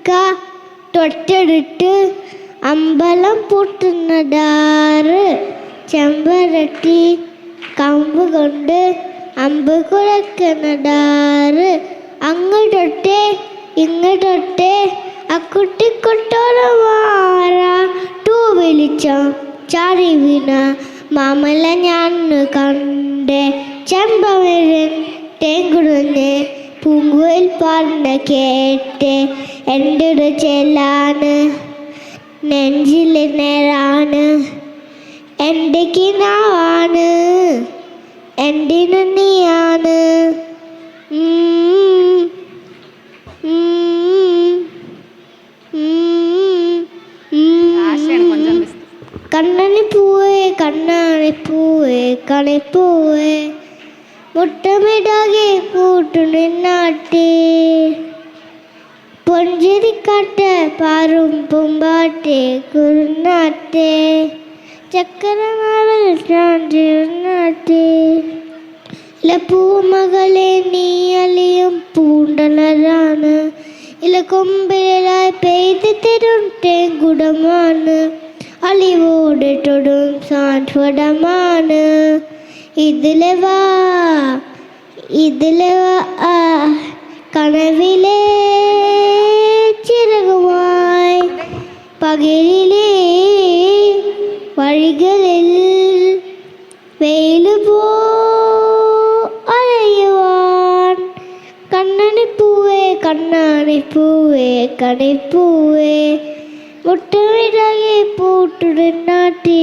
ചക്ക തൊട്ടെടുത്ത് അമ്പലം പൊട്ടുന്നതാറ് ചെമ്പരത്തി കമ്പ് കൊണ്ട് അമ്പ് കുഴക്കുന്നതാറ് അങ്ങോട്ടൊട്ടെ ഇങ്ങോട്ടൊട്ടെ അക്കുട്ടിക്കൊട്ടോറമാറ ടൂ വിളിച്ചം ചാടി വീണ മാമല ഞാൻ കണ്ടേ ചെമ്പമരൻ തേങ്കുടഞ്ഞ് പൂങ്കുയിൽ പാടുന്ന കേട്ട് എൻ്റെ ഒരു ചെല്ലാണ് നെഞ്ചിലെ നേരാണ് എൻ്റെ കിനാവാണ് എൻ്റെ നന്ദിയാണ് കണ്ണണിപ്പൂവേ കണ്ണാണിപ്പൂവേ കണിപ്പൂവേ മുട്ടമിടാകെ കൂട്ടുനിന്നാട്ടെ പൊഞ്ചിരിക്കാട്ടെ പാറും പൂമ്പാട്ടെ കുറുനാട്ടെ ചക്കരനാളിൽ ചാണ്ടിരുന്നാട്ടെ ഇല പൂമകളെ നീ അലിയും പൂണ്ടലരാണ് ഇല കൊമ്പിലായി പെയ്ത് തരും തേങ്കുടമാണ് അലിവോടെ തൊടും സാന്ത്വനമാണ് ഇതിലെ വാ കനവിലെ ചിറകുമായി പകലിലെ വഴികളിൽ വെയിലുപോ അലയുവാൻ കണ്ണണിപ്പൂവേ കണ്ണാണിപ്പൂവേ കണിപ്പൂവേ മുട്ടമിടകെ പൂട്ടുടനാട്ടേ